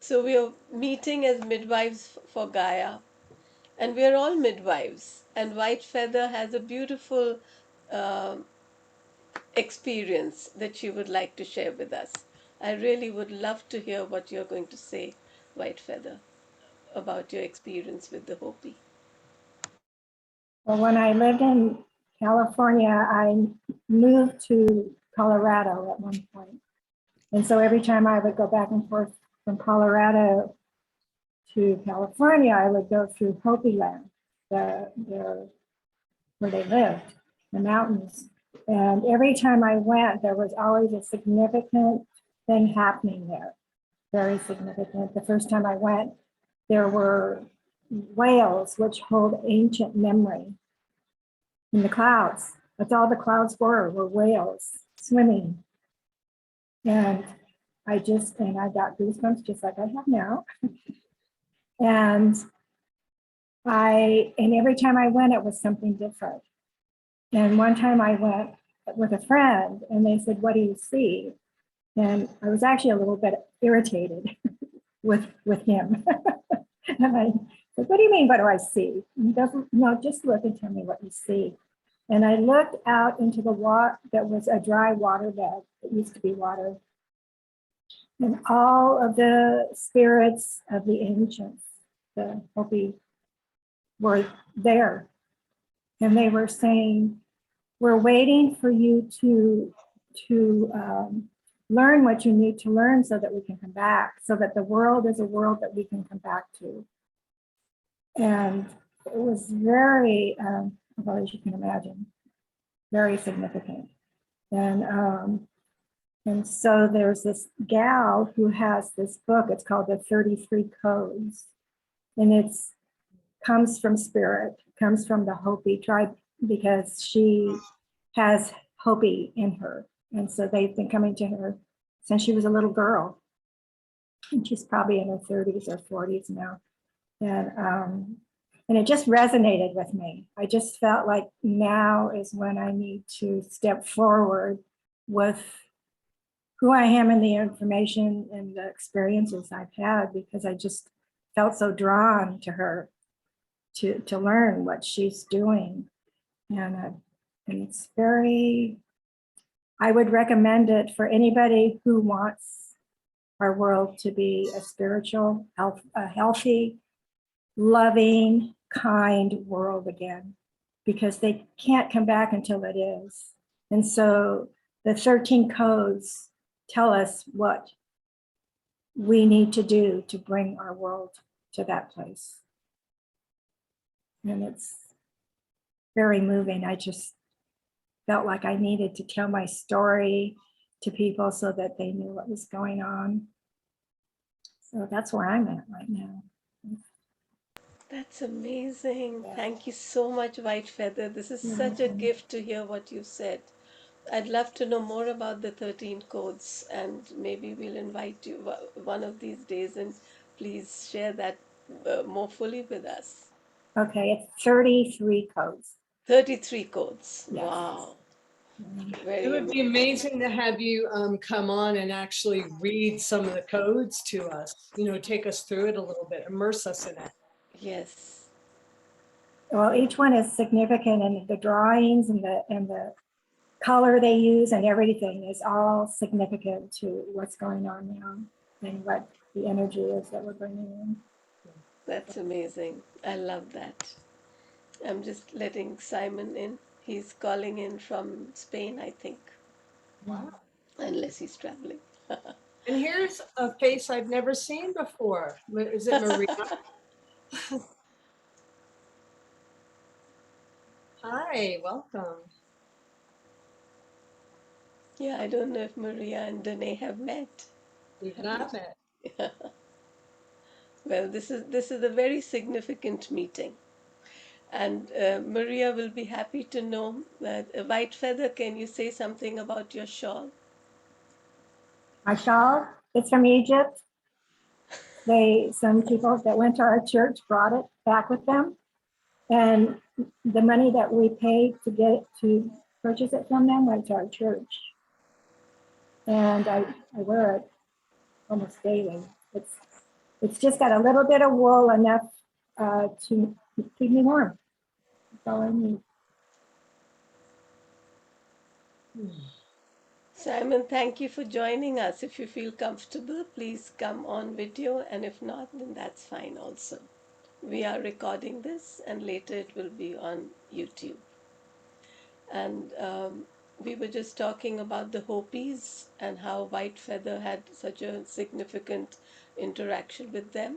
So we are meeting as midwives for Gaia, and we are all midwives. And White Feather has a beautiful uh, experience that she would like to share with us. I really would love to hear what you're going to say, White Feather, about your experience with the Hopi. Well, when I lived in California, I moved to Colorado at one point. And so every time I would go back and forth from Colorado to California, I would go through Hopi land, where they lived, the mountains. And every time I went, there was always a significant thing happening there, very significant. The first time I went, there were whales which hold ancient memory in the clouds. That's all the clouds were whales swimming. And I got goosebumps just like I have now. And every time I went, it was something different. And one time I went with a friend and they said, "What do you see?" And I was actually a little bit irritated with him. And I said, "What do you mean, what do I see?" And he goes, "No, just look and tell me what you see." And I looked out into the water that was a dry waterbed. It used to be water. And all of the spirits of the ancients, the Hopi, were there. And they were saying, "We're waiting for you to learn what you need to learn so that we can come back, so that the world is a world that we can come back to." And it was very, well, as you can imagine, very significant. And so there's this gal who has this book. It's called the 33 Codes. And it's comes from spirit, comes from the Hopi tribe, because she has Hopi in her. And so they've been coming to her since she was a little girl. And she's probably in her 30s or 40s now. And it just resonated with me. I just felt like now is when I need to step forward with who I am and the information and the experiences I've had, because I just felt so drawn to her to learn what she's doing. And it's very, I would recommend it for anybody who wants our world to be a spiritual, a healthy, loving, kind world again, because they can't come back until it is. And so the 13 codes tell us what we need to do to bring our world to that place. And it's very moving. I just felt like I needed to tell my story to people so that they knew what was going on. So that's where I'm at right now. That's amazing. Yeah. Thank you so much, White Feather. This is such a gift to hear what you said. I'd love to know more about the 13 codes, and maybe we'll invite you one of these days, and please share that more fully with us. Okay, it's 33 codes. 33 codes. Yes. Wow. It would be amazing to have you come on and actually read some of the codes to us, take us through it a little bit, immerse us in it. Yes. Well, each one is significant, and the drawings and the color they use and everything is all significant to what's going on now and what the energy is that we're bringing in. That's amazing. I love that. I'm just letting Simon in. He's calling in from Spain, I think. Wow. Unless he's traveling. And here's a face I've never seen before. Is it Maria? Hi, welcome. Yeah, I don't know if Maria and Danae have met. We've not met. Well, this is a very significant meeting. And Maria will be happy to know that White Feather, can you say something about your shawl? My shawl, it's from Egypt. Some people that went to our church brought it back with them. And the money that we paid to purchase it from them went to our church. And I wear it almost daily. It's just got a little bit of wool, enough to keep me warm. That's all I need. Simon, thank you for joining us. If you feel comfortable, please come on video, and if not, then that's fine also. We are recording this, and later it will be on YouTube. And we were just talking about the Hopis and how White Feather had such a significant interaction with them.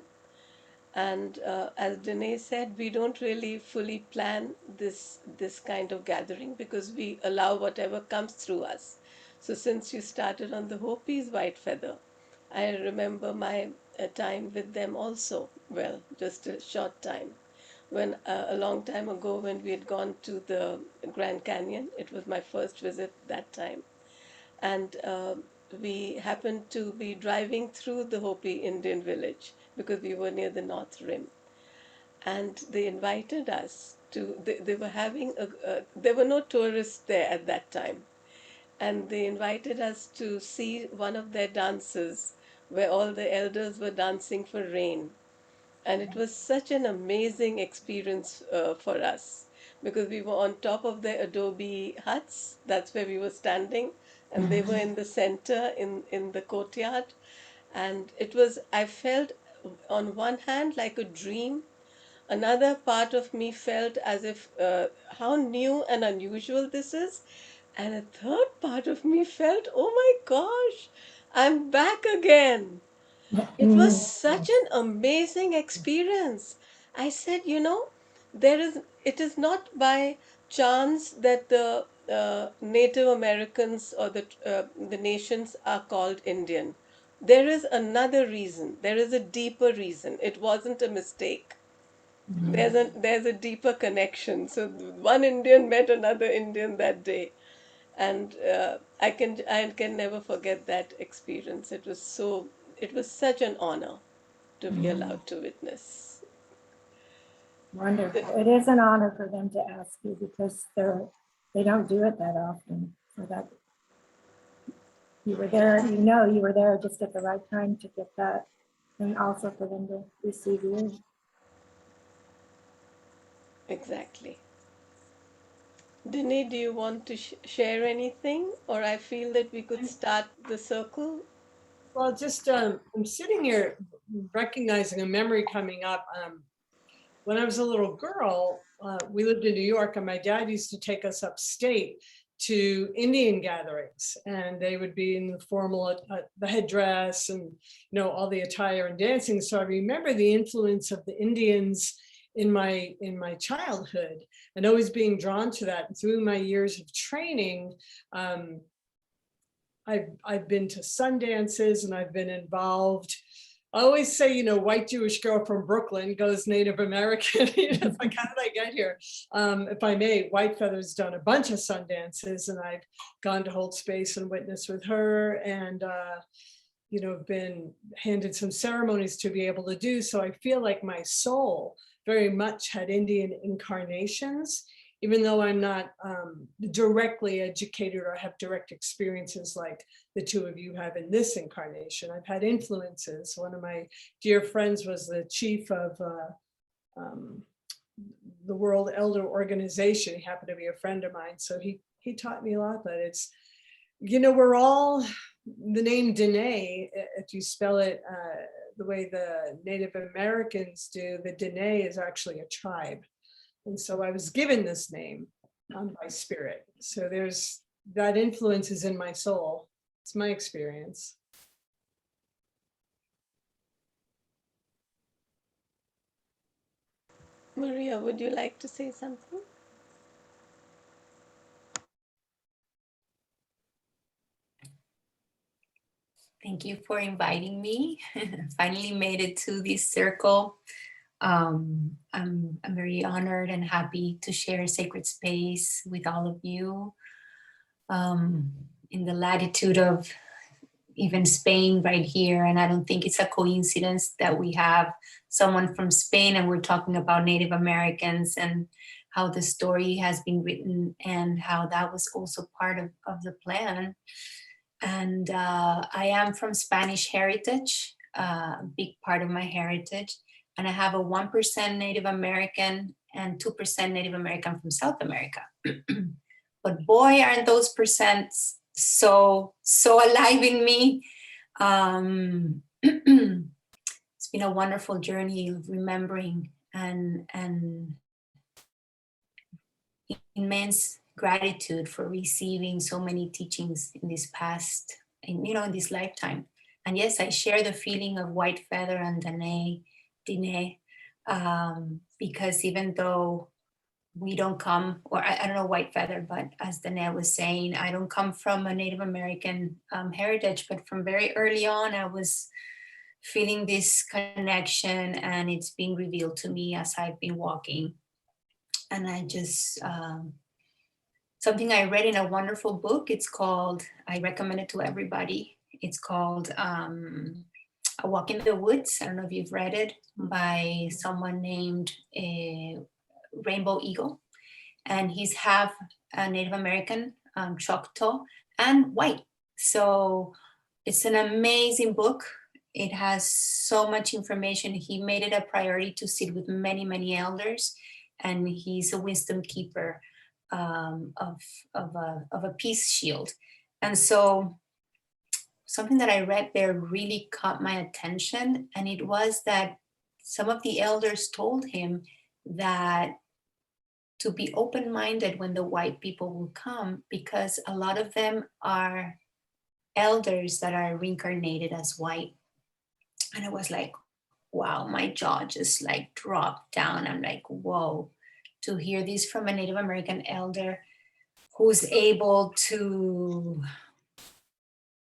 And as Danae said, we don't really fully plan this kind of gathering because we allow whatever comes through us. So since you started on the Hopis White Feather, I remember my time with them also. Well, just a short time. When a long time ago, when we had gone to the Grand Canyon, it was my first visit that time, and we happened to be driving through the Hopi Indian village because we were near the North Rim, and they invited us to. They were having there were no tourists there at that time, and they invited us to see one of their dances where all the elders were dancing for rain, and it was such an amazing experience for us because we were on top of the adobe huts. That's where we were standing, and they were in the center in the courtyard. And it was, I felt on one hand like a dream. Another part of me felt as if how new and unusual this is. And a third part of me felt, oh my gosh, I'm back again. It was such an amazing experience. I said, it is not by chance that the Native Americans or the nations are called Indian. There is another reason. There is a deeper reason. It wasn't a mistake. There's a deeper connection. So one Indian met another Indian that day, and I can never forget that experience. It was such an honor to be allowed to witness. Wonderful. It is an honor for them to ask you because they don't do it that often. So that you were there, you were there just at the right time to get that, and also for them to receive you. Exactly. Danae, do you want to share anything, or I feel that we could start the circle? Well, just I'm sitting here recognizing a memory coming up. When I was a little girl, we lived in New York, and my dad used to take us upstate to Indian gatherings, and they would be in the formal, the headdress, and all the attire and dancing. So I remember the influence of the Indians in my childhood, and always being drawn to that. And through my years of training, I've been to sun dances, and I've been involved. I always say, white Jewish girl from Brooklyn goes Native American. It's like, how did I get here? If I may, White Feather's done a bunch of sun dances, and I've gone to hold space and witness with her, and been handed some ceremonies to be able to do. So I feel like my soul very much had Indian incarnations, even though I'm not directly educated or have direct experiences like the two of you have in this incarnation. I've had influences. One of my dear friends was the chief of the World Elder Organization. He happened to be a friend of mine. So he taught me a lot, but it's, we're all, the name Danae, if you spell it the way the Native Americans do, the Danae is actually a tribe. And so I was given this name by spirit. So there's that influence is in my soul. It's my experience. Maria, would you like to say something? Thank you for inviting me. Finally made it to this circle. I'm very honored and happy to share a sacred space with all of you in the latitude of even Spain right here. And I don't think it's a coincidence that we have someone from Spain and we're talking about Native Americans and how the story has been written and how that was also part of the plan. And I am from Spanish heritage. a big part of my heritage. And I have a 1% Native American and 2% Native American from South America. But boy, aren't those percents so alive in me. It's been a wonderful journey of remembering and immense gratitude for receiving so many teachings in this past, in this lifetime. And yes, I share the feeling of White Feather and Danae, because even though we don't come, or I don't know White Feather, but as Danae was saying, I don't come from a Native American heritage, but from very early on, I was feeling this connection, and it's being revealed to me as I've been walking. And I just, something I read in a wonderful book, it's called, I recommend it to everybody. It's called A Walk in the Woods. I don't know if you've read it, by someone named Rainbow Eagle. And he's half Native American, Choctaw, and white. So it's an amazing book. It has so much information. He made it a priority to sit with many, many elders. And he's a wisdom keeper of a peace shield. And so something that I read there really caught my attention. And it was that some of the elders told him that to be open-minded when the white people will come, because a lot of them are elders that are reincarnated as white. And I was like, wow, my jaw just like dropped down. I'm like, whoa, to hear this from a Native American elder who's able to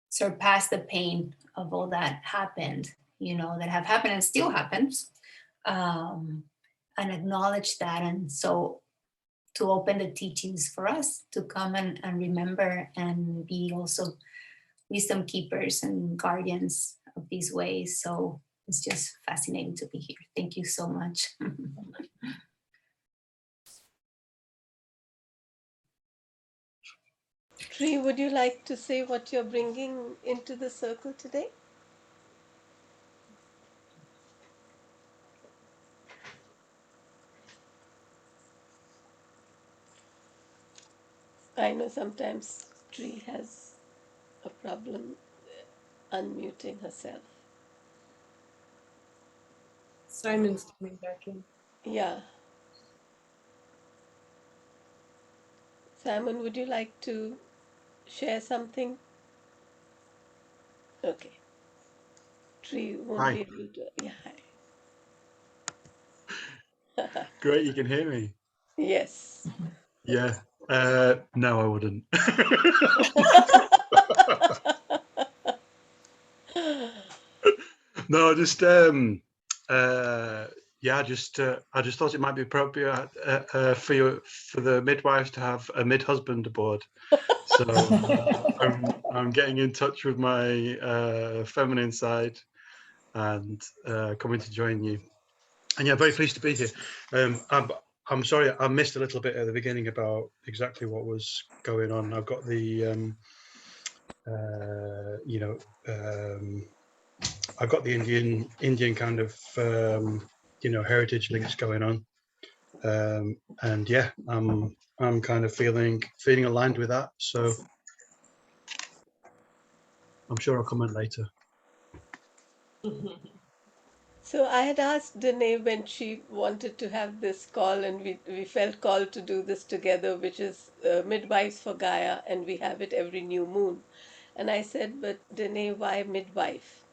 surpass the pain of all that happened, that have happened and still happens, and acknowledge that. And so to open the teachings for us to come and remember and be also wisdom keepers and guardians of these ways. So it's just fascinating to be here. Thank you so much. Tree, would you like to say what you're bringing into the circle today? I know sometimes Tree has a problem unmuting herself. Simon's coming back in. Yeah. Simon, would you like to share something? Okay. Tree won't Hi. be able to. Yeah, hi. Great, you can hear me. Yes. Yeah. No, I wouldn't. No, just yeah, I just thought it might be appropriate for the midwives to have a mid-husband aboard. So I'm getting in touch with my feminine side and coming to join you. And yeah, very pleased to be here. I'm sorry, I missed a little bit at the beginning about exactly what was going on. I've got the, I've got the Indian kind of, heritage links going on. And yeah, I'm kind of feeling aligned with that. So I'm sure I'll comment later. So I had asked Danae when she wanted to have this call, and we felt called to do this together, which is Midwives for Gaia, and we have it every new moon. And I said, but Danae, why midwife?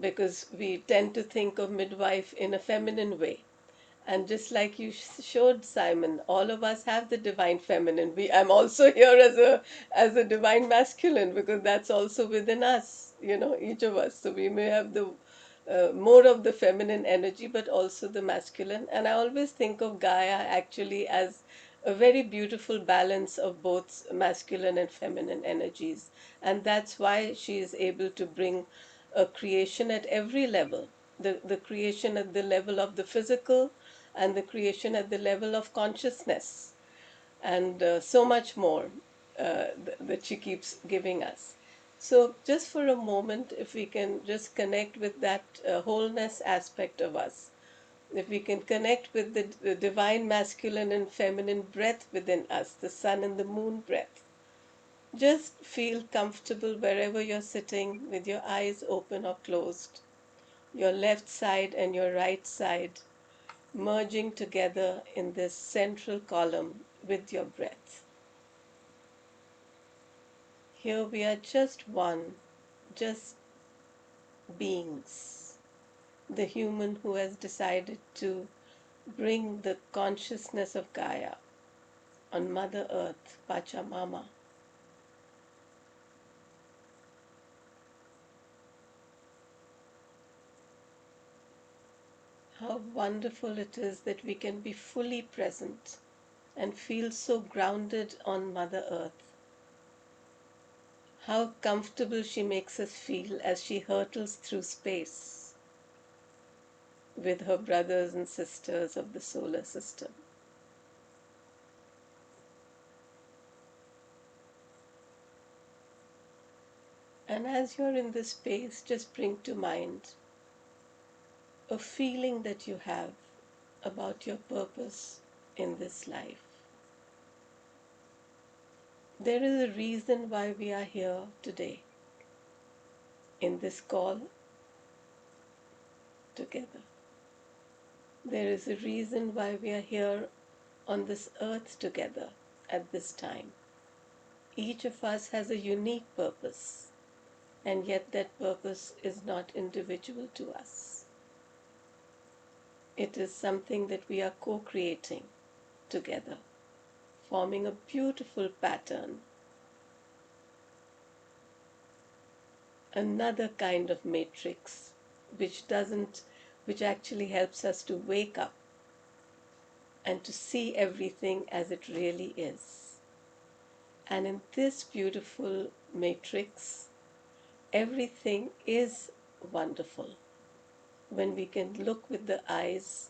Because we tend to think of midwife in a feminine way. And just like you showed, Simon, all of us have the divine feminine. I'm also here as a divine masculine, because that's also within us, each of us. So we may have the more of the feminine energy, but also the masculine. And I always think of Gaia actually as a very beautiful balance of both masculine and feminine energies. And that's why she is able to bring a creation at every level, the creation at the level of the physical, and the creation at the level of consciousness, and so much more that she keeps giving us. So just for a moment, if we can just connect with that wholeness aspect of us, if we can connect with the divine masculine and feminine breath within us, the sun and the moon breath, just feel comfortable wherever you're sitting with your eyes open or closed, your left side and your right side merging together in this central column with your breath. Here we are just one, just beings, the human who has decided to bring the consciousness of Gaia on Mother Earth, Pachamama. How wonderful it is that we can be fully present and feel so grounded on Mother Earth. How comfortable she makes us feel as she hurtles through space with her brothers and sisters of the solar system. And as you're in this space, just bring to mind a feeling that you have about your purpose in this life. There is a reason why we are here today in this call together. There is a reason why we are here on this earth together at this time. Each of us has a unique purpose, and yet that purpose is not individual to us. It is something that we are co-creating together, forming a beautiful pattern, another kind of matrix which actually helps us to wake up and to see everything as it really is. And in this beautiful matrix, everything is wonderful when we can look with the eyes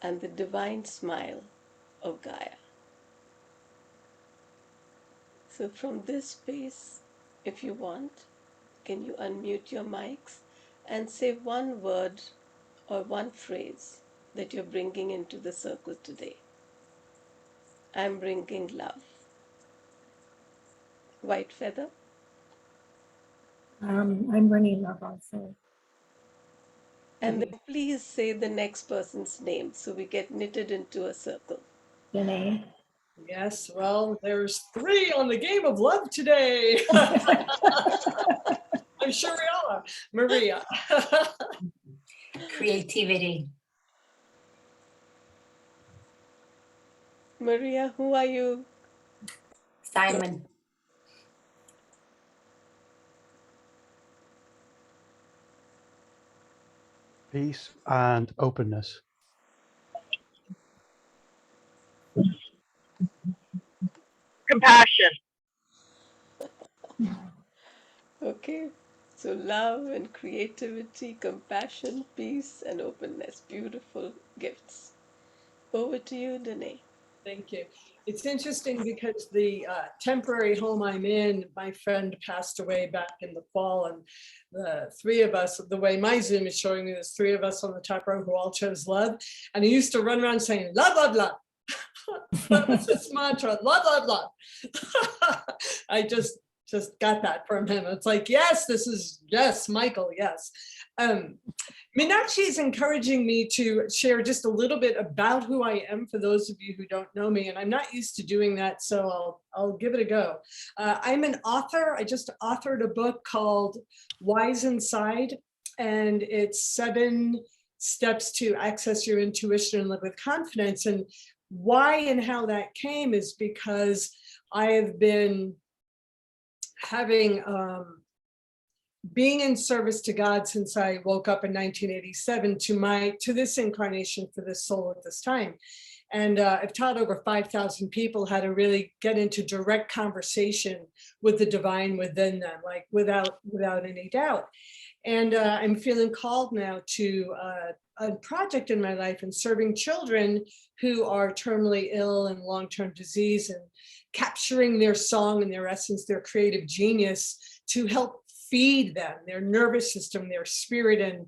and the divine smile of Gaia. So from this space, if you want, can you unmute your mics and say one word or one phrase that you're bringing into the circle today? I'm bringing love. White feather? I'm bringing love also. And then please say the next person's name so we get knitted into a circle. Danae. Yes, well, there's 3 on the game of love today. I'm sure we all are. Maria. Creativity. Maria, who are you? Simon. Peace and openness. Compassion. Okay, so love and creativity, compassion, peace, and openness. Beautiful gifts. Over to you, Danae. Thank you. It's interesting because the temporary home I'm in, my friend passed away back in the fall, and the 3 of us, the way my Zoom is showing me, there's 3 of us on the top row who all chose love. And he used to run around saying, love, love, love. That was his mantra, love, love, love. I just got that from him. It's like, yes, this is, yes, Michael, yes. Meenakshi is encouraging me to share just a little bit about who I am for those of you who don't know me, and I'm not used to doing that, so I'll give it a go. I'm an author. I just authored a book called Wise Inside, and it's 7 steps to access your intuition and live with confidence. And why and how that came is because I have been having being in service to God since I woke up in 1987 to this incarnation for this soul at this time. And I've taught over 5,000 people how to really get into direct conversation with the divine within them, like without any doubt. And I'm feeling called now to a project in my life and serving children who are terminally ill and long-term disease, and capturing their song and their essence, their creative genius, to help feed them, their nervous system, their spirit, and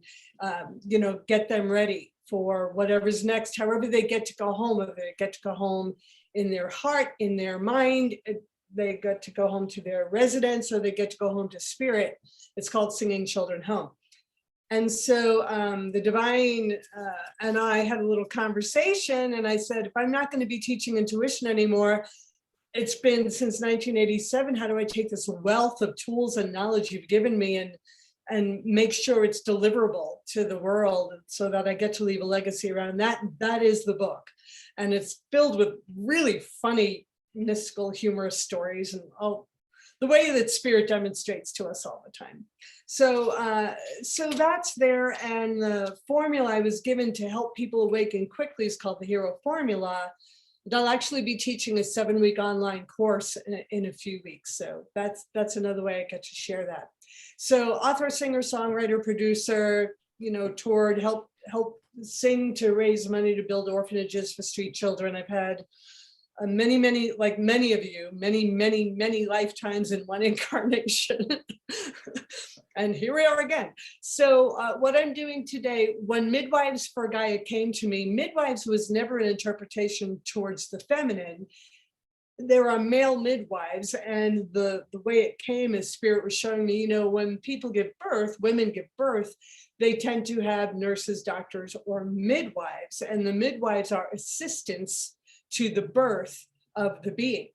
you know, get them ready for whatever's next, however they get to go home. If they get to go home in their heart, in their mind, they get to go home to their residence, or they get to go home to spirit. It's called Singing Children Home. And so the divine and I had a little conversation, and I said, if I'm not going to be teaching intuition anymore, it's been since 1987, how do I take this wealth of tools and knowledge you've given me and make sure it's deliverable to the world so that I get to leave a legacy around that? That is the book. And it's filled with really funny, mystical, humorous stories, and the way that spirit demonstrates to us all the time. So, so that's there. And the formula I was given to help people awaken quickly is called the Hero Formula. And I'll actually be teaching a 7-week online course in a few weeks. So that's another way I get to share that. So author, singer, songwriter, producer, you know, toured, help sing to raise money to build orphanages for street children. I've had many, like many of you, many lifetimes in one incarnation. And here we are again. So what I'm doing today, when Midwives for Gaia came to me, Midwives was never an interpretation towards the feminine. There are male midwives, and the way it came is spirit was showing me, you know, when people give birth, women give birth, they tend to have nurses, doctors, or midwives, and the midwives are assistants to the birth of the being.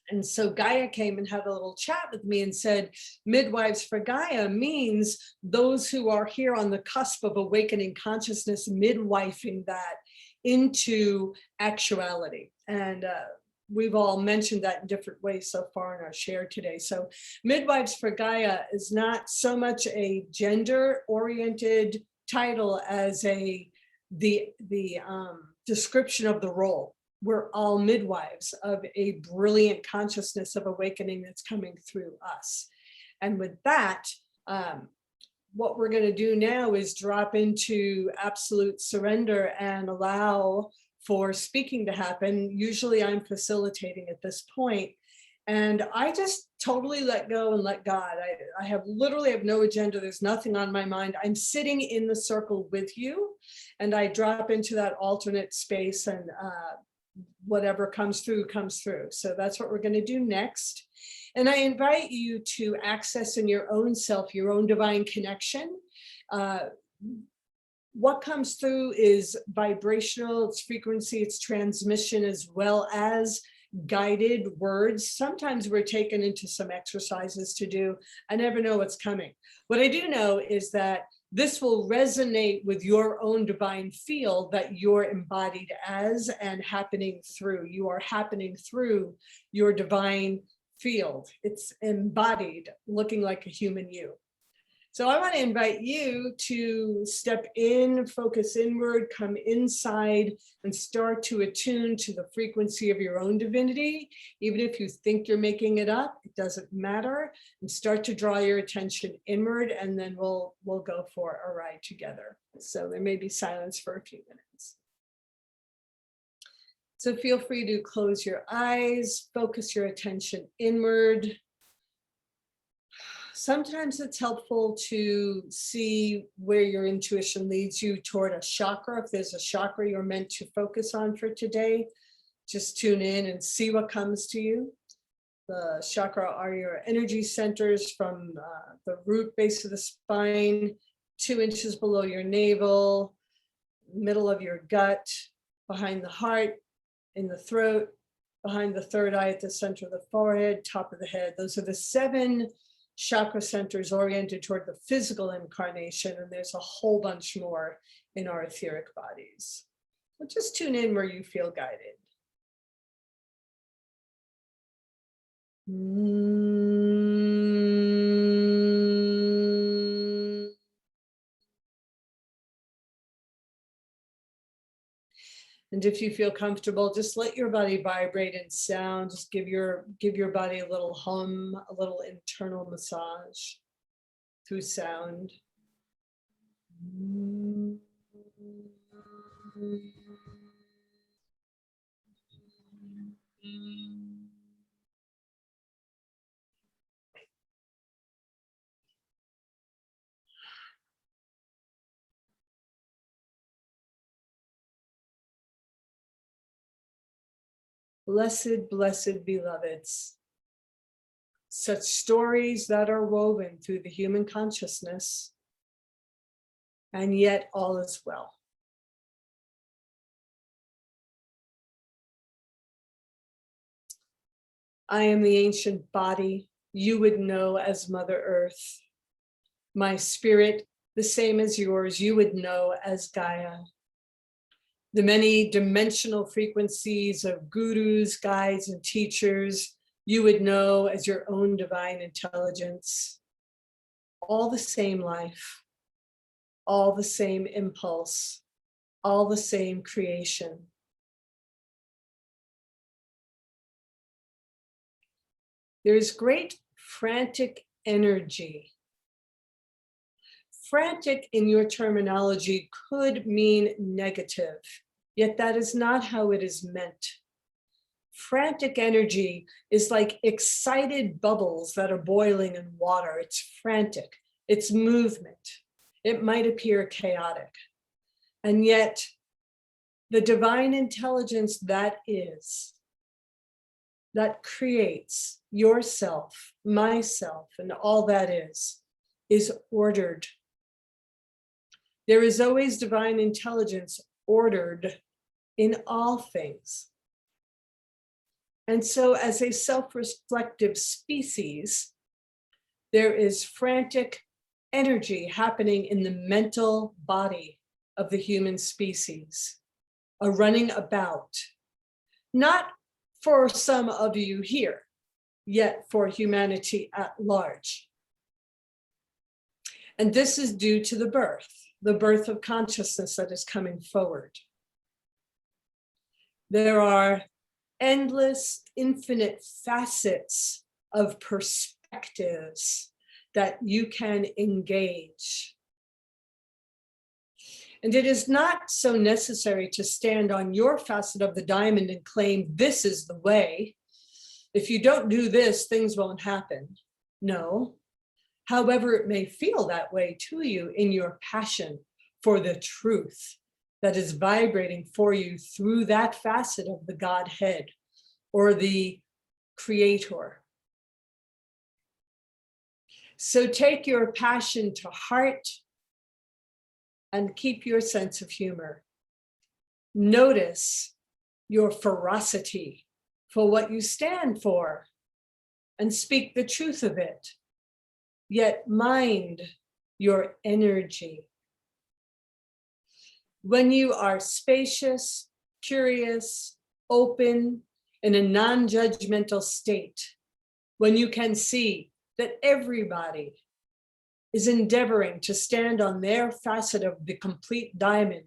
And so Gaia came and had a little chat with me and said, Midwives for Gaia means those who are here on the cusp of awakening consciousness, midwifing that into actuality. And we've all mentioned that in different ways so far in our share today. So Midwives for Gaia is not so much a gender-oriented title as the description of the role. We're all midwives of a brilliant consciousness of awakening that's coming through us. And with that, what we're going to do now is drop into absolute surrender and allow for speaking to happen. Usually I'm facilitating at this point, and I just totally let go and let God. I literally have no agenda. There's nothing on my mind. I'm sitting in the circle with you, and I drop into that alternate space, and whatever comes through, comes through. So that's what we're going to do next. And I invite you to access in your own self, your own divine connection. What comes through is vibrational, it's frequency, it's transmission, as well as guided words. Sometimes we're taken into some exercises to do. I never know what's coming. What I do know is that this will resonate with your own divine field that you're embodied as and happening through. You are happening through your divine field. It's embodied, looking like a human you. So I want to invite you to step in, focus inward, come inside, and start to attune to the frequency of your own divinity. Even if you think you're making it up, it doesn't matter. And start to draw your attention inward, and then we'll go for a ride together. So there may be silence for a few minutes. So feel free to close your eyes, focus your attention inward. Sometimes it's helpful to see where your intuition leads you toward a chakra. If there's a chakra you're meant to focus on for today, just tune in and see what comes to you. The chakra are your energy centers from the root base of the spine, 2 inches below your navel, middle of your gut, behind the heart, in the throat, behind the third eye at the center of the forehead, top of the head. Those are the 7 chakra centers oriented toward the physical incarnation, and there's a whole bunch more in our etheric bodies. So just tune in where you feel guided. And if you feel comfortable, just let your body vibrate in sound. Just give your body a little hum, a little internal massage through sound. Blessed, blessed beloveds. Such stories that are woven through the human consciousness, and yet all is well. I am the ancient body you would know as Mother Earth. My spirit, the same as yours, you would know as Gaia. The many dimensional frequencies of gurus, guides, and teachers you would know as your own divine intelligence. All the same life, all the same impulse, all the same creation. There is great frantic energy. Frantic in your terminology could mean negative, yet that is not how it is meant. Frantic energy is like excited bubbles that are boiling in water. It's frantic, it's movement. It might appear chaotic. And yet, the divine intelligence that is, that creates yourself, myself, and all that is ordered. There is always divine intelligence ordered in all things. And so as a self-reflective species, there is frantic energy happening in the mental body of the human species, a running about, not for some of you here, yet for humanity at large. And this is due to the birth of consciousness that is coming forward. There are endless, infinite facets of perspectives that you can engage. And it is not so necessary to stand on your facet of the diamond and claim this is the way. If you don't do this, things won't happen. No. However, it may feel that way to you in your passion for the truth that is vibrating for you through that facet of the Godhead or the Creator. So take your passion to heart and keep your sense of humor. Notice your ferocity for what you stand for and speak the truth of it. Yet mind your energy. When you are spacious, curious, open, in a non-judgmental state, when you can see that everybody is endeavoring to stand on their facet of the complete diamond,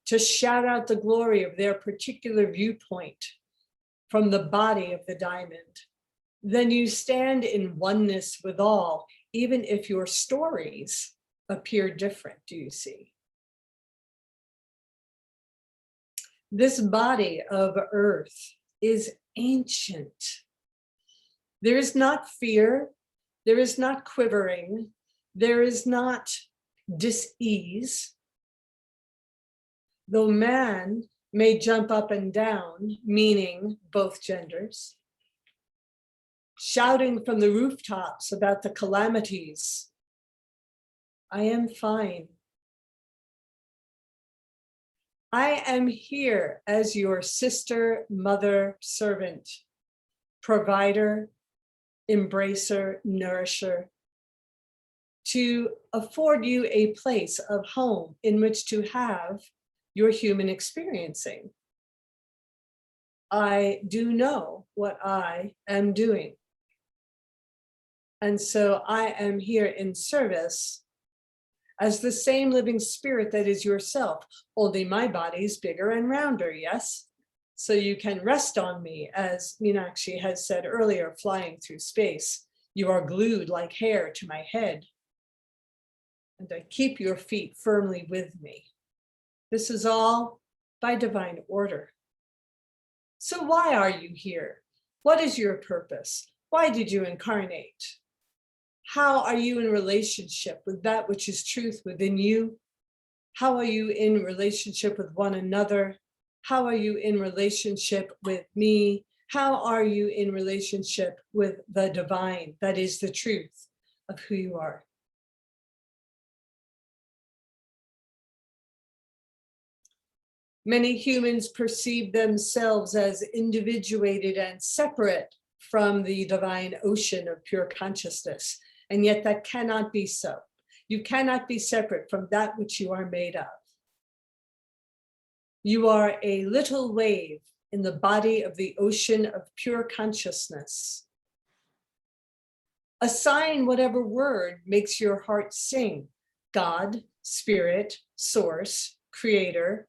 to shout out the glory of their particular viewpoint from the body of the diamond, then you stand in oneness with all, even if your stories appear different, do you see? This body of earth is ancient. There is not fear, there is not quivering, there is not dis-ease. Though man may jump up and down, meaning both genders, shouting from the rooftops about the calamities, I am fine. I am here as your sister, mother, servant, provider, embracer, nourisher, to afford you a place of home in which to have your human experiencing. I do know what I am doing. And so I am here in service as the same living spirit that is yourself, only my body is bigger and rounder, yes? So you can rest on me, as Meenakshi has said earlier, flying through space. You are glued like hair to my head. And I keep your feet firmly with me. This is all by divine order. So why are you here? What is your purpose? Why did you incarnate? How are you in relationship with that which is truth within you? How are you in relationship with one another? How are you in relationship with me? How are you in relationship with the divine? That is the truth of who you are. Many humans perceive themselves as individuated and separate from the divine ocean of pure consciousness. And yet that cannot be so. You cannot be separate from that which you are made of. You are a little wave in the body of the ocean of pure consciousness. Assign whatever word makes your heart sing. God, Spirit, Source, Creator.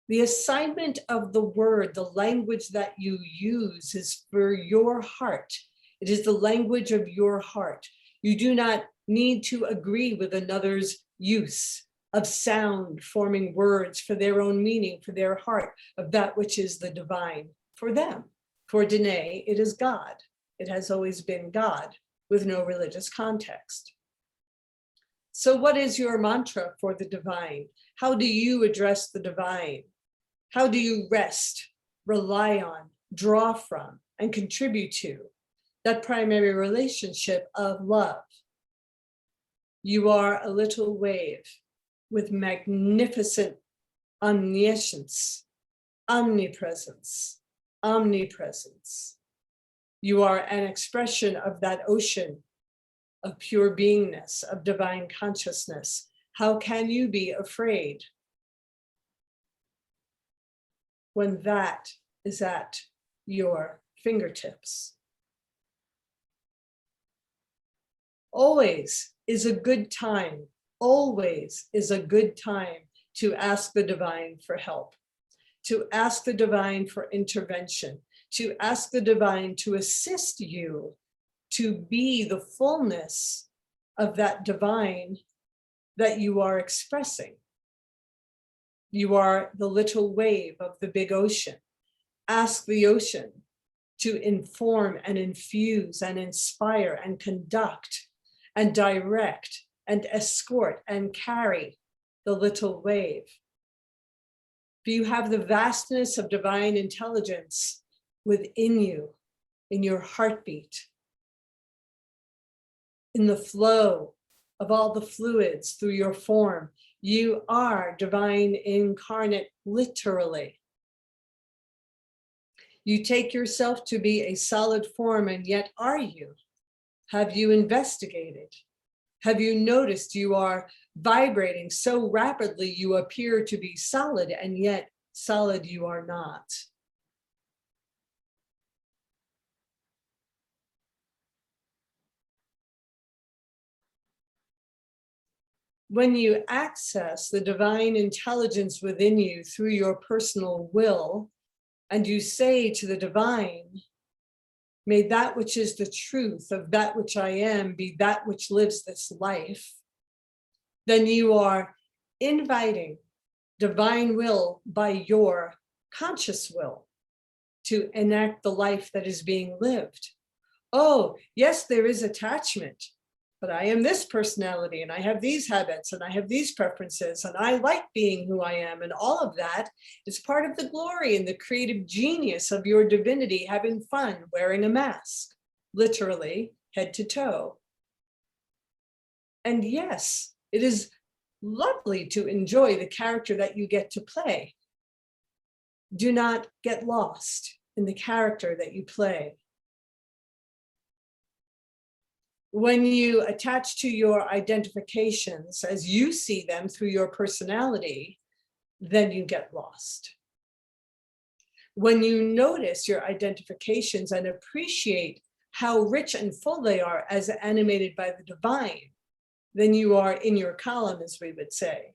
The assignment of the word, the language that you use, is for your heart. It is the language of your heart. You do not need to agree with another's use of sound, forming words for their own meaning, for their heart, of that which is the divine for them. For Danae, it is God. It has always been God with no religious context. So what is your mantra for the divine? How do you address the divine? How do you rest, rely on, draw from, and contribute to that primary relationship of love? You are a little wave with magnificent omniscience, omnipresence, omnipresence. You are an expression of that ocean of pure beingness, of divine consciousness. How can you be afraid when that is at your fingertips? Always is a good time. Always is a good time to ask the divine for help, to ask the divine for intervention, to ask the divine to assist you to be the fullness of that divine that you are expressing. You are the little wave of the big ocean. Ask the ocean to inform and infuse and inspire and conduct and direct and escort and carry the little wave. For you have the vastness of divine intelligence within you, in your heartbeat, in the flow of all the fluids through your form. You are divine incarnate, literally. You take yourself to be a solid form, and yet are you? Have you investigated? Have you noticed you are vibrating so rapidly you appear to be solid, and yet solid you are not? When you access the divine intelligence within you through your personal will, and you say to the divine, may that which is the truth of that which I am be that which lives this life, then you are inviting divine will by your conscious will to enact the life that is being lived. Oh, yes, there is attachment, but I am this personality, and I have these habits, and I have these preferences, and I like being who I am, and all of that is part of the glory and the creative genius of your divinity, having fun, wearing a mask, literally head to toe. And yes, it is lovely to enjoy the character that you get to play. Do not get lost in the character that you play. When you attach to your identifications as you see them through your personality, then you get lost. When you notice your identifications and appreciate how rich and full they are as animated by the divine, then you are in your column, as we would say.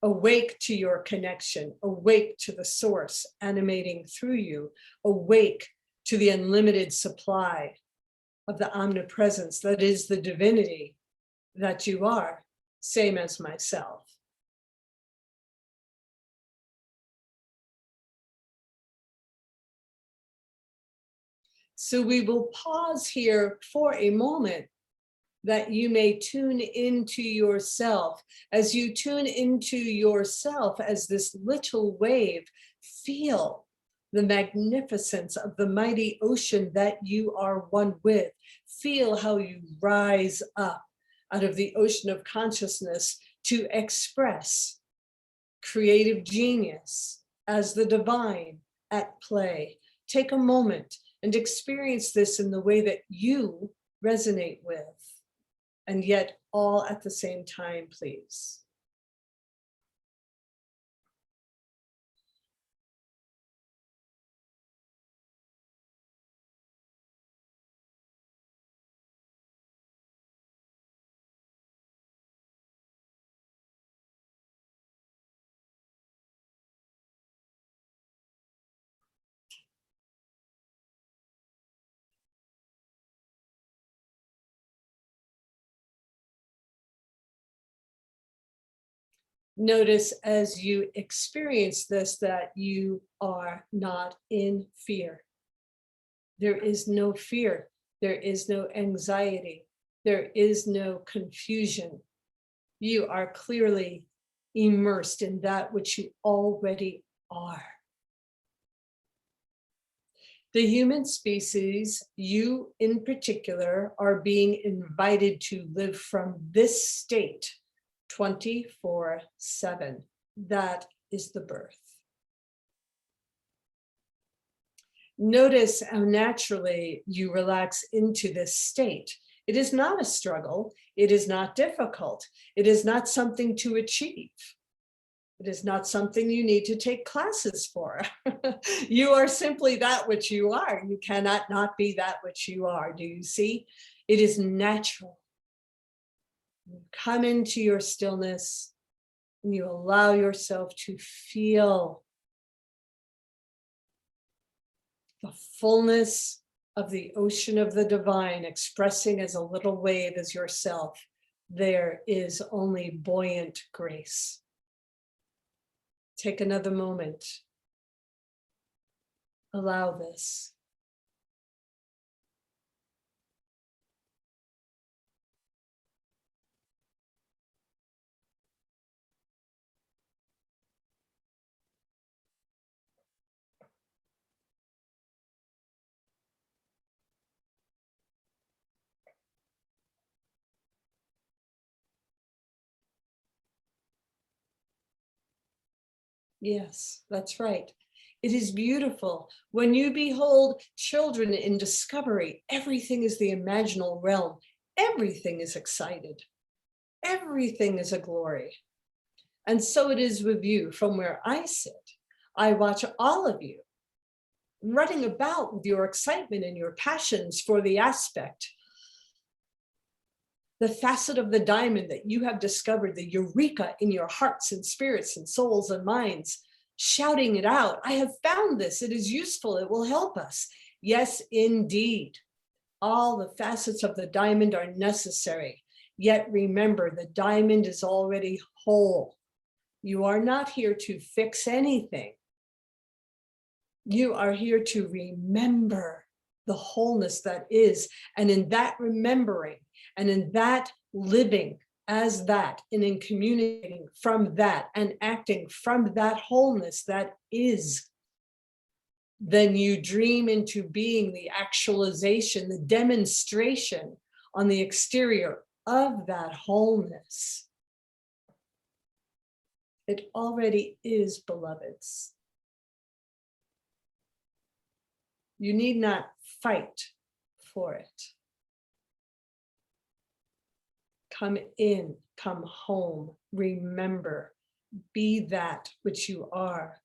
Awake to your connection, awake to the source animating through you, awake to the unlimited supply of the omnipresence that is the divinity that you are, same as myself. So we will pause here for a moment that you may tune into yourself. As you tune into yourself as this little wave, feel the magnificence of the mighty ocean that you are one with. Feel how you rise up out of the ocean of consciousness to express creative genius as the divine at play. Take a moment and experience this in the way that you resonate with, and yet all at the same time, please. Notice as you experience this that you are not in fear. There is no fear. There is no anxiety. There is no confusion. You are clearly immersed in that which you already are. The human species, you in particular, are being invited to live from this state 24/7. That is the birth. Notice how naturally you relax into this state. It is not a struggle. It is not difficult. It is not something to achieve. It is not something you need to take classes for. You are simply that which you are. You cannot not be that which you are. Do you see? It is natural. You come into your stillness and you allow yourself to feel the fullness of the ocean of the divine expressing as a little wave as yourself. There is only buoyant grace. Take another moment. Allow this. Yes, that's right. It is beautiful. When you behold children in discovery, everything is the imaginal realm. Everything is excited. Everything is a glory. And so it is with you. From where I sit, I watch all of you running about with your excitement and your passions for the aspect, the facet of the diamond that you have discovered, the eureka in your hearts and spirits and souls and minds, shouting it out. I have found this. It is useful. It will help us. Yes, indeed. All the facets of the diamond are necessary. Yet remember, the diamond is already whole. You are not here to fix anything. You are here to remember the wholeness that is. And in that remembering, and in that living as that, and in communicating from that, and acting from that wholeness that is, then you dream into being the actualization, the demonstration on the exterior of that wholeness. It already is, beloveds. You need not fight for it. Come in, come home, remember, be that which you are.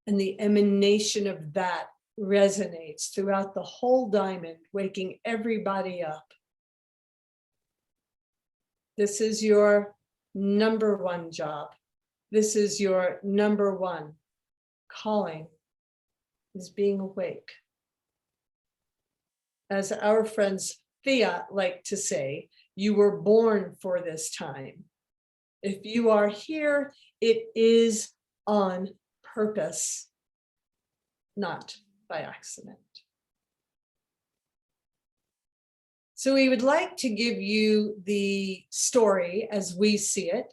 And the emanation of that resonates throughout the whole diamond, waking everybody up. This is your number one job. This is your number one calling, is being awake. As our friends THEA like to say, you were born for this time. If you are here, it is on purpose, not by accident. So we would like to give you the story as we see it,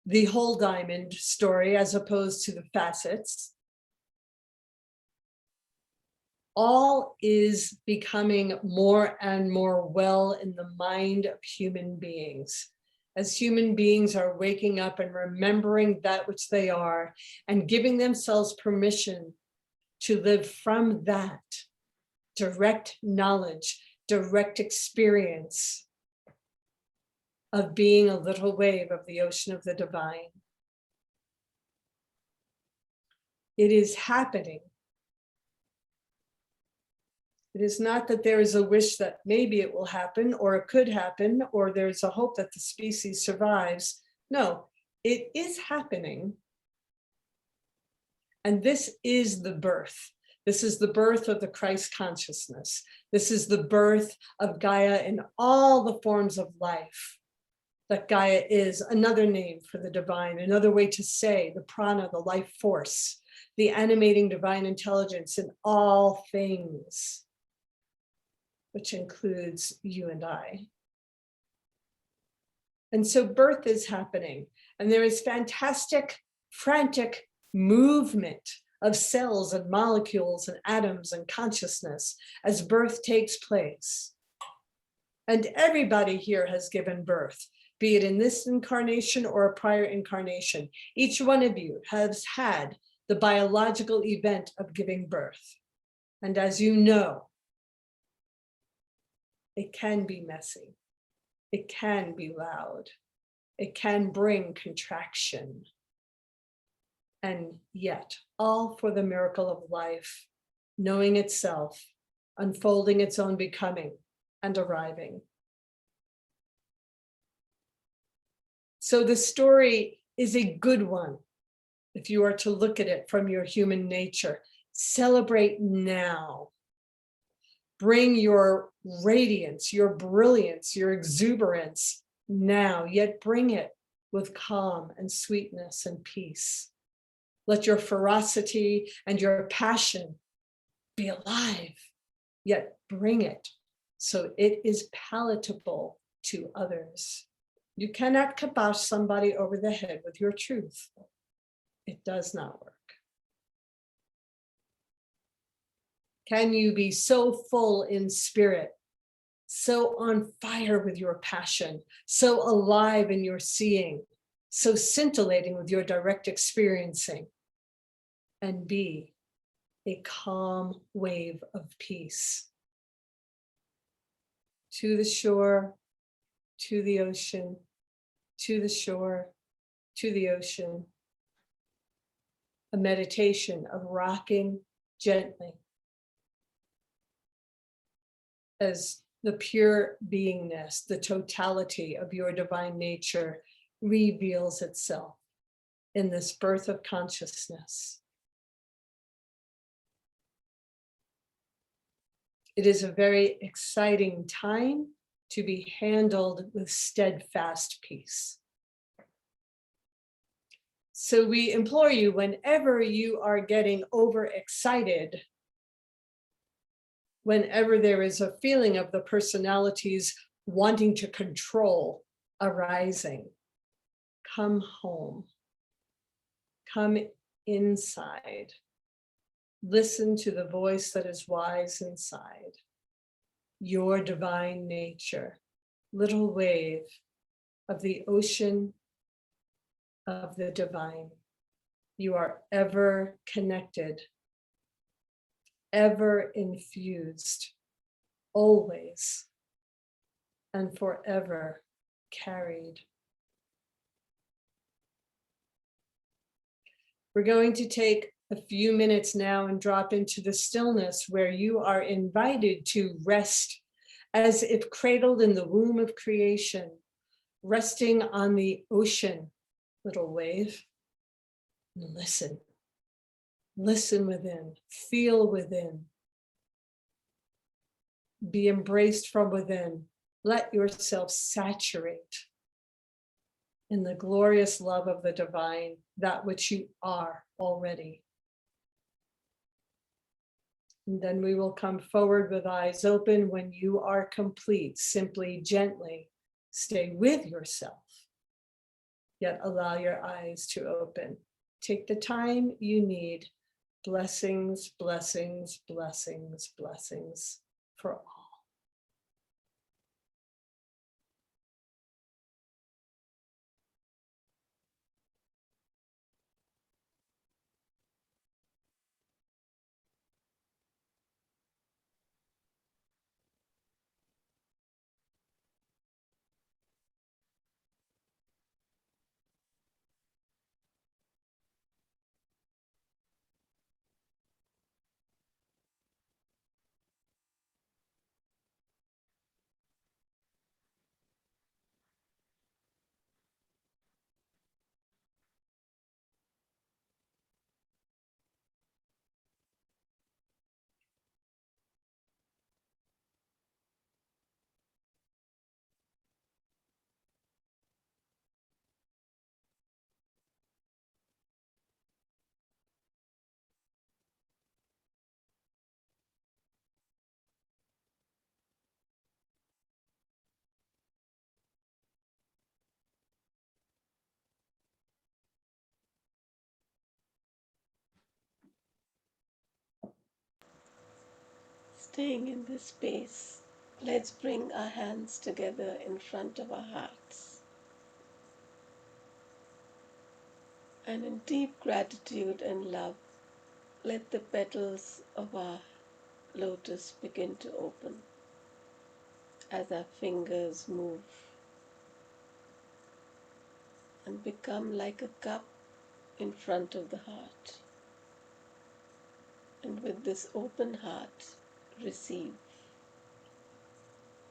the whole diamond story as opposed to the facets. All is becoming more and more well in the mind of human beings. As human beings are waking up and remembering that which they are and giving themselves permission to live from that direct knowledge, direct experience of being a little wave of the ocean of the divine. It is happening. It is not that there is a wish that maybe it will happen, or it could happen, or there's a hope that the species survives. No, it is happening. And this is the birth. This is the birth of the Christ consciousness. This is the birth of Gaia in all the forms of life. That Gaia is another name for the divine, another way to say the prana, the life force, the animating divine intelligence in all things, which includes you and I. And so birth is happening, and there is fantastic, frantic movement of cells and molecules and atoms and consciousness as birth takes place. And everybody here has given birth, be it in this incarnation or a prior incarnation. Each one of you has had the biological event of giving birth. And as you know, it can be messy. It can be loud. It can bring contraction. And yet, all for the miracle of life, knowing itself, unfolding its own becoming, and arriving. So the story is a good one, if you are to look at it from your human nature. Celebrate now. Bring your radiance, your brilliance, your exuberance now, yet bring it with calm and sweetness and peace. Let your ferocity and your passion be alive, yet bring it so it is palatable to others. You cannot kibosh somebody over the head with your truth. It does not work. Can you be so full in spirit, so on fire with your passion, so alive in your seeing, so scintillating with your direct experiencing, and be a calm wave of peace? To the shore, to the ocean, to the shore, to the ocean. A meditation of rocking gently as the pure beingness, the totality of your divine nature reveals itself in this birth of consciousness. It is a very exciting time to be handled with steadfast peace. So we implore you, whenever you are getting overexcited, whenever there is a feeling of the personalities wanting to control arising, come home, come inside, listen to the voice that is wise inside, your divine nature, little wave of the ocean of the divine. You are ever connected, ever infused, always and forever carried. We're going to take a few minutes now and drop into the stillness where you are invited to rest as if cradled in the womb of creation, resting on the ocean, little wave. Listen. Listen within, feel within. Be embraced from within. Let yourself saturate in the glorious love of the divine, that which you are already. And then we will come forward with eyes open when you are complete. Simply, gently stay with yourself, yet allow your eyes to open. Take the time you need. Blessings, blessings, blessings, blessings for all. Staying in this space, let's bring our hands together in front of our hearts. And in deep gratitude and love, let the petals of our lotus begin to open as our fingers move and become like a cup in front of the heart. And with this open heart, receive.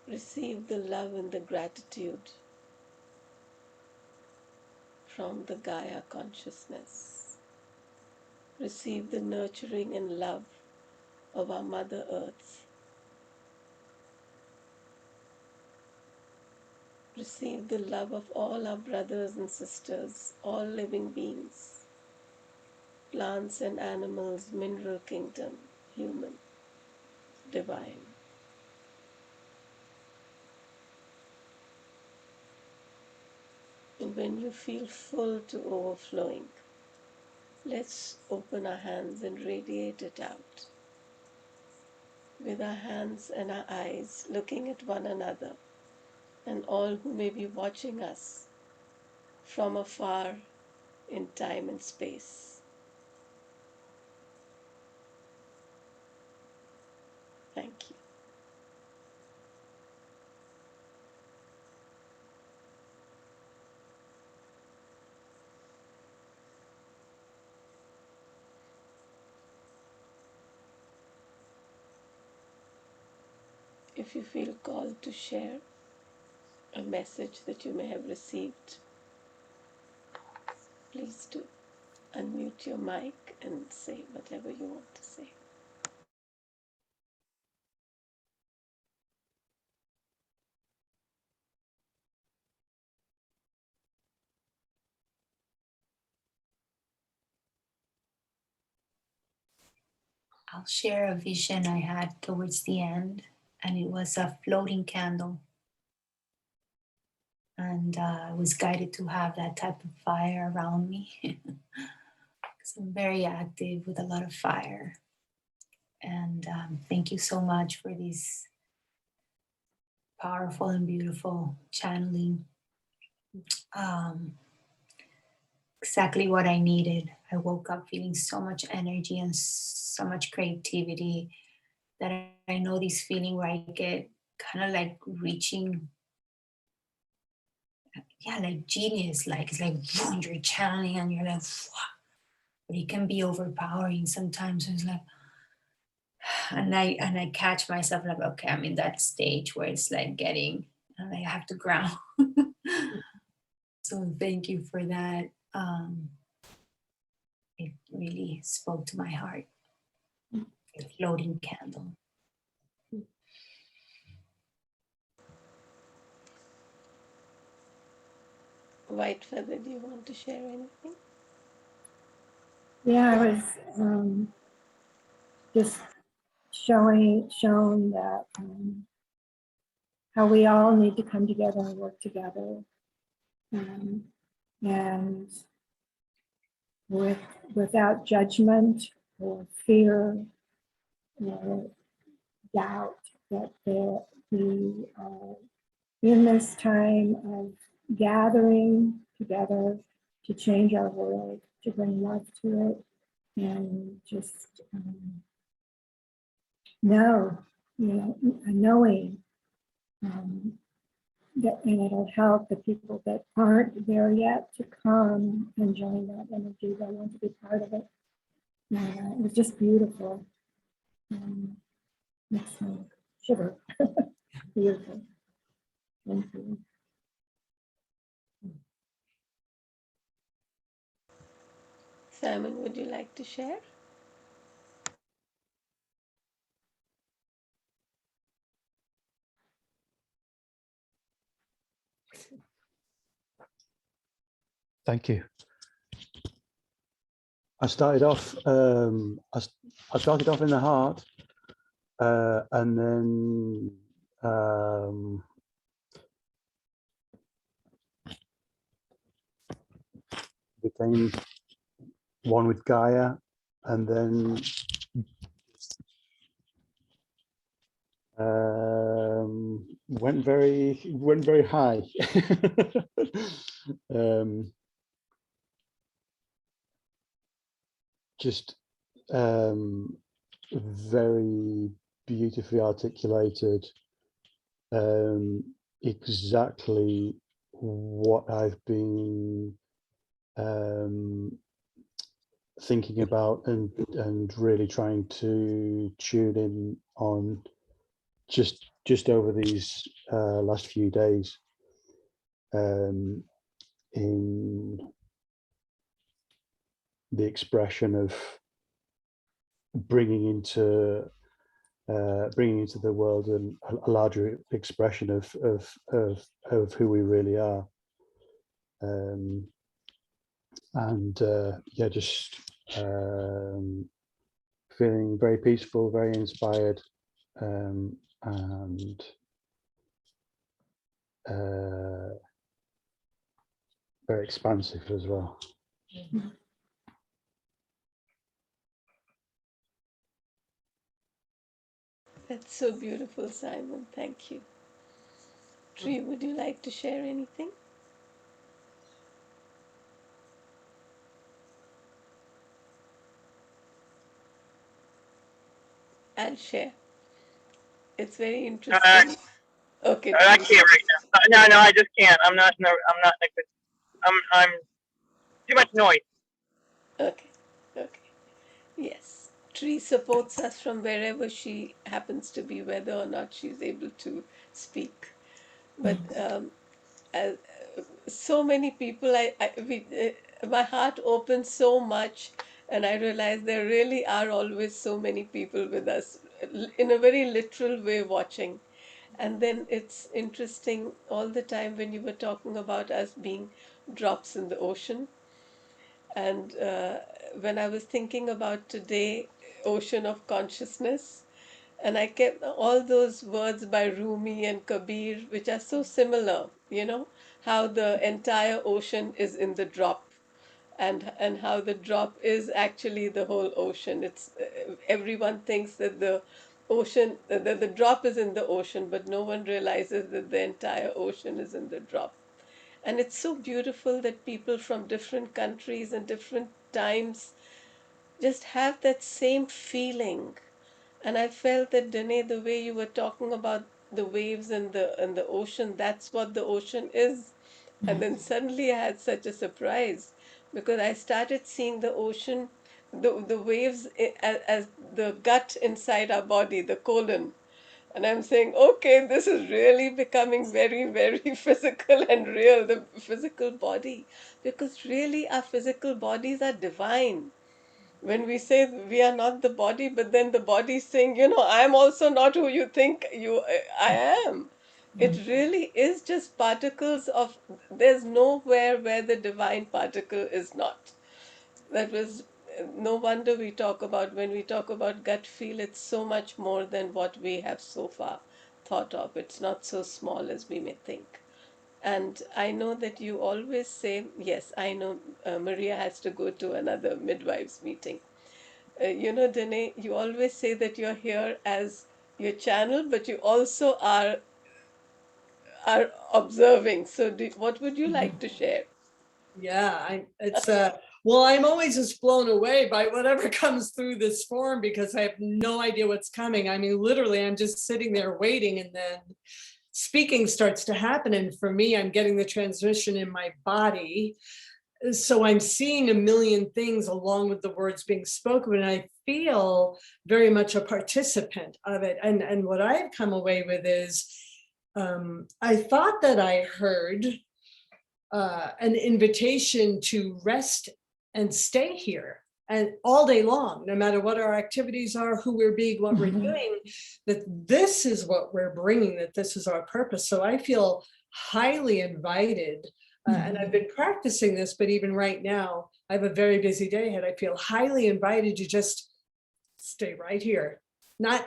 Receive the love and the gratitude from the Gaia consciousness. Receive the nurturing and love of our Mother Earth. Receive the love of all our brothers and sisters, all living beings, plants and animals, mineral kingdom, human, divine. And when you feel full to overflowing, let's open our hands and radiate it out. With our hands and our eyes looking at one another and all who may be watching us from afar in time and space. Thank you. If you feel called to share a message that you may have received, please do unmute your mic and say whatever you want to say. I'll share a vision I had towards the end, and it was a floating candle. And I was guided to have that type of fire around me. Because I'm very active with a lot of fire. And thank you so much for this powerful and beautiful channeling. Exactly what I needed. I woke up feeling so much energy and so much creativity that I know this feeling where I get kind of like reaching, yeah, like genius, like it's like boom, you're channeling and you're like, wow. But it can be overpowering sometimes. It's like, and I catch myself like, okay, I'm in that stage where it's like getting, and I have to ground. So thank you for that. It really spoke to my heart. The floating candle. White Feather, do you want to share anything? Yeah, I was just shown that how we all need to come together and work together, and without judgment or fear or doubt, that we are in this time of gathering together to change our world, to bring love to it, and just knowing that, and it'll help the people that aren't there yet to come and join that energy. They want to be part of it. It was just beautiful. Makes me shiver. Beautiful. Thank you. Simon, would you like to share? Thank you. I started off. I started off in the heart, and then became one with Gaia, and then went very high. Just very beautifully articulated exactly what I've been thinking about and really trying to tune in on just over these last few days, in the expression of bringing into the world a larger expression of who we really are, and yeah, just feeling very peaceful, very inspired, and very expansive as well. That's so beautiful, Simon. Thank you. Tree, would you like to share anything? I'll share. It's very interesting. Okay, I Tree. can't right now. No, I just can't. I'm not. No, I'm not. I'm too much noise. Okay, okay. Yes. Tree supports us from wherever she happens to be, whether or not she's able to speak. But so many people, my heart opens so much, and I realize there really are always so many people with us, in a very literal way, watching. And then it's interesting all the time when you were talking about us being drops in the ocean. And when I was thinking about today, ocean of consciousness, and I kept all those words by Rumi and Kabir, which are so similar, how the entire ocean is in the drop, and how the drop is actually the whole ocean. It's everyone thinks that the ocean, that the drop is in the ocean, but no one realizes that the entire ocean is in the drop. And it's so beautiful that people from different countries and different times just have that same feeling. And I felt that, Danae, the way you were talking about the waves and the ocean, that's what the ocean is. And then suddenly I had such a surprise, because I started seeing the ocean, the waves, as the gut inside our body, the colon. And I'm saying, okay, this is really becoming very, very physical and real, the physical body. Because really, our physical bodies are divine. When we say we are not the body, but then the body is saying, I'm also not who you think I am. It really is just particles there's nowhere where the divine particle is not. That was no wonder when we talk about gut feel, it's so much more than what we have so far thought of. It's not so small as we may think. And I know that you always say, yes, I know Maria has to go to another midwives meeting. Danae, you always say that you're here as your channel, but you also are observing. So, what would you like to share? Yeah, well, I'm always just blown away by whatever comes through this form because I have no idea what's coming. I mean, literally, I'm just sitting there waiting, and then speaking starts to happen. And for me, I'm getting the transmission in my body. So I'm seeing a million things along with the words being spoken, and I feel very much a participant of it. And what I've come away with is, I thought that I heard an invitation to rest and stay here and all day long, no matter what our activities are, who we're being, what we're doing, that this is what we're bringing, that this is our purpose. So I feel highly invited. And I've been practicing this, but even right now, I have a very busy day ahead. I feel highly invited to just stay right here. Not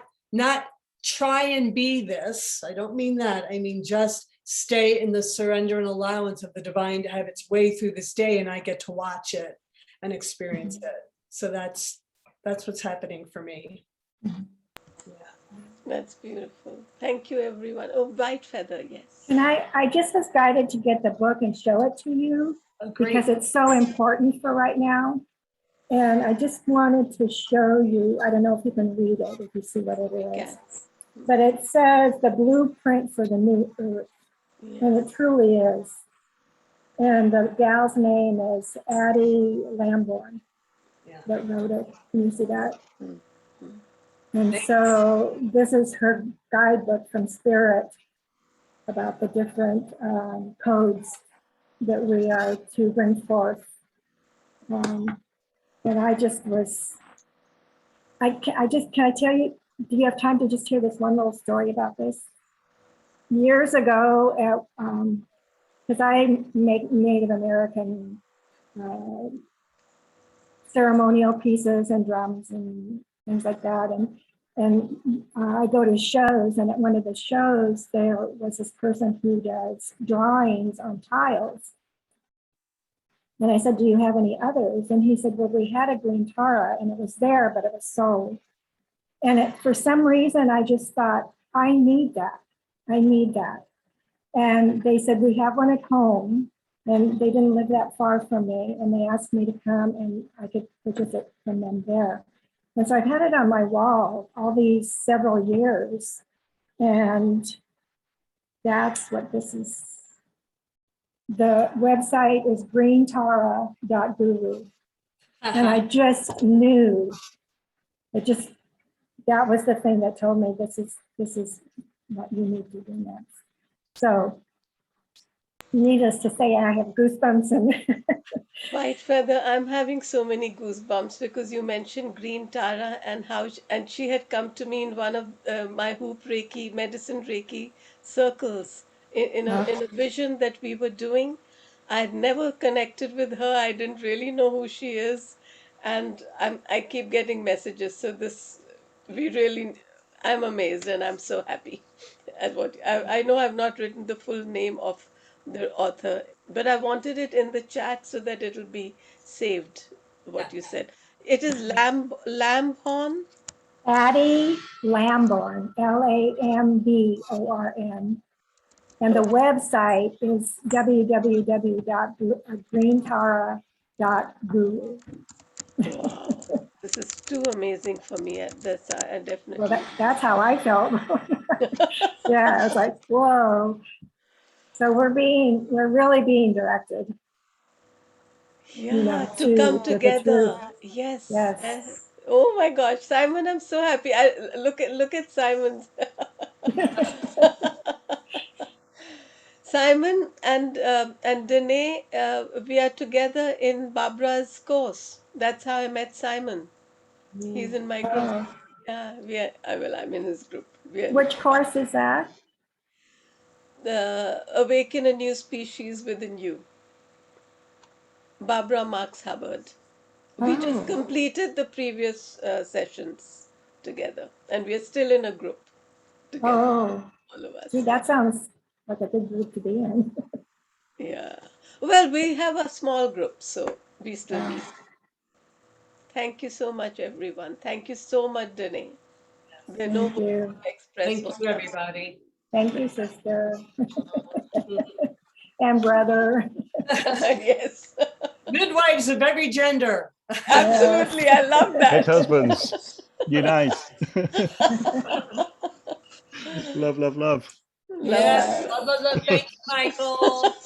try and be this. I don't mean that. I mean, just stay in the surrender and allowance of the divine to have its way through this day, and I get to watch it and experience it. So that's what's happening for me. That's beautiful. Thank you, everyone. Oh, White Feather, yes. And I just was guided to get the book and show it to you because it's so important for right now. And I just wanted to show you, I don't know if you can read it, if you see what it is. Yes. But it says the blueprint for the new earth. Yeah. And it truly is. And the gal's name is Addie Lamborn that wrote it. Can you see that? And so this is her guidebook from Spirit about the different codes that we are to bring forth. And I just was, can I tell you, do you have time to just hear this one little story about this? Years ago, because I make Native American ceremonial pieces and drums and things like that. And I go to shows, and at one of the shows, there was this person who does drawings on tiles. And I said, do you have any others? And he said, well, we had a green Tara, and it was there, but it was sold. And for some reason, I just thought, I need that. I need that. And they said, we have one at home. And they didn't live that far from me. And they asked me to come and I could purchase it from them there. And so I've had it on my wall all these several years. And that's what this is. The website is greentara.guru. And I just knew, that was the thing that told me this is what you need to do next. So needless to say, I have goosebumps. And White Feather, I'm having so many goosebumps because you mentioned Green Tara and and she had come to me in one of my hoop Reiki, medicine Reiki circles in a vision that we were doing. I had never connected with her. I didn't really know who she is, and I keep getting messages. So I'm amazed and I'm so happy at what I know. I've not written the full name of the author, but I wanted it in the chat so that it'll be saved. What you said. It is Lambhorn. Addie Lamborn, Lamborn. And the website is www.greentara.guru. Wow. This is too amazing for me at this. I definitely. Well, that's how I felt. Yeah, I was like, whoa. So we're really being directed. Yeah, to come together. Yes. Yes. Oh my gosh, Simon, I'm so happy. Look at Simon's. Simon and Danae, we are together in Barbara's course. That's how I met Simon. He's in my group. Yeah, I'm in his group. Which course is that? Awaken a New Species Within You. Barbara Marx Hubbard. We just Oh, completed the previous sessions together, and we are still in a group together, oh, all of see, us. that sounds like a good group to be in. Yeah. Well, we have a small group, so we still Uh, meet. Thank you so much, everyone. Thank you so much, Danae. There are no Thank words you. to express Thank what you, I'm everybody. Thank you, sister. And brother. Yes, Midwives of every gender. Yes. absolutely. I love Ex that. husbands, unite. Love, love, love. Love, Yes, love, Yeah. love, love. love, love. Thank you, Michael.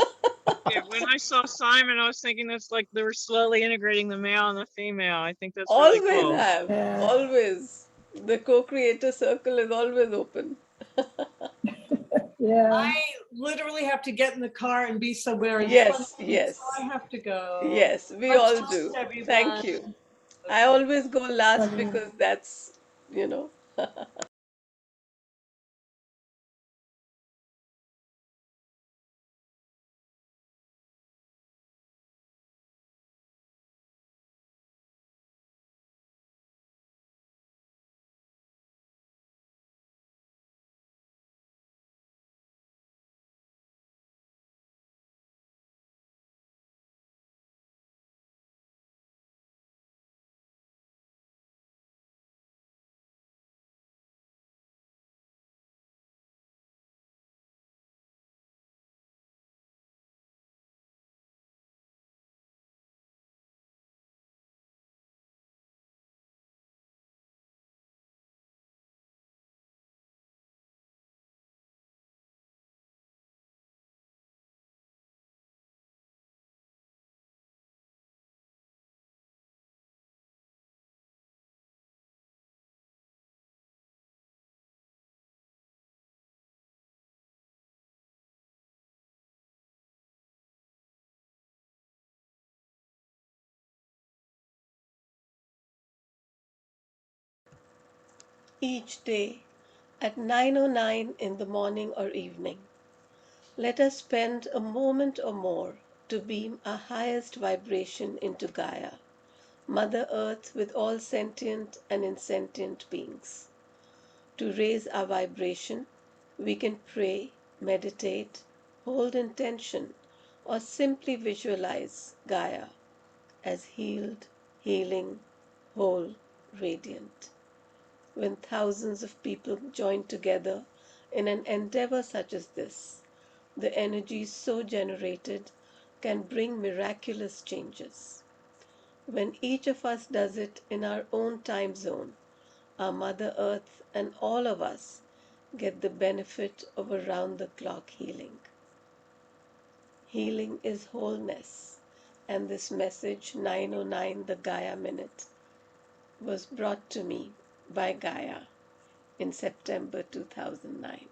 Yeah, when I saw Simon, I was thinking that's like they were slowly integrating the male and the female. I think that's really Always cool. have. Yeah. Always. The co-creator circle is always open. Yeah. I literally have to get in the car and be somewhere in 20 Yes, minutes, so yes, I have to go. yes. We Much all love do. to everyone. Thank you. I Okay. always go last Love you. because that's, you know. Each day at 9:09 in the morning or evening, let us spend a moment or more to beam our highest vibration into Gaia, Mother Earth with all sentient and insentient beings. To raise our vibration, we can pray, meditate, hold intention, or simply visualize Gaia as healed, healing, whole, radiant. When thousands of people join together in an endeavor such as this, the energy so generated can bring miraculous changes. When each of us does it in our own time zone, our Mother Earth and all of us get the benefit of around the clock healing. Healing is wholeness, and this message 909, the Gaia Minute, was brought to me by Gaia in September 2009.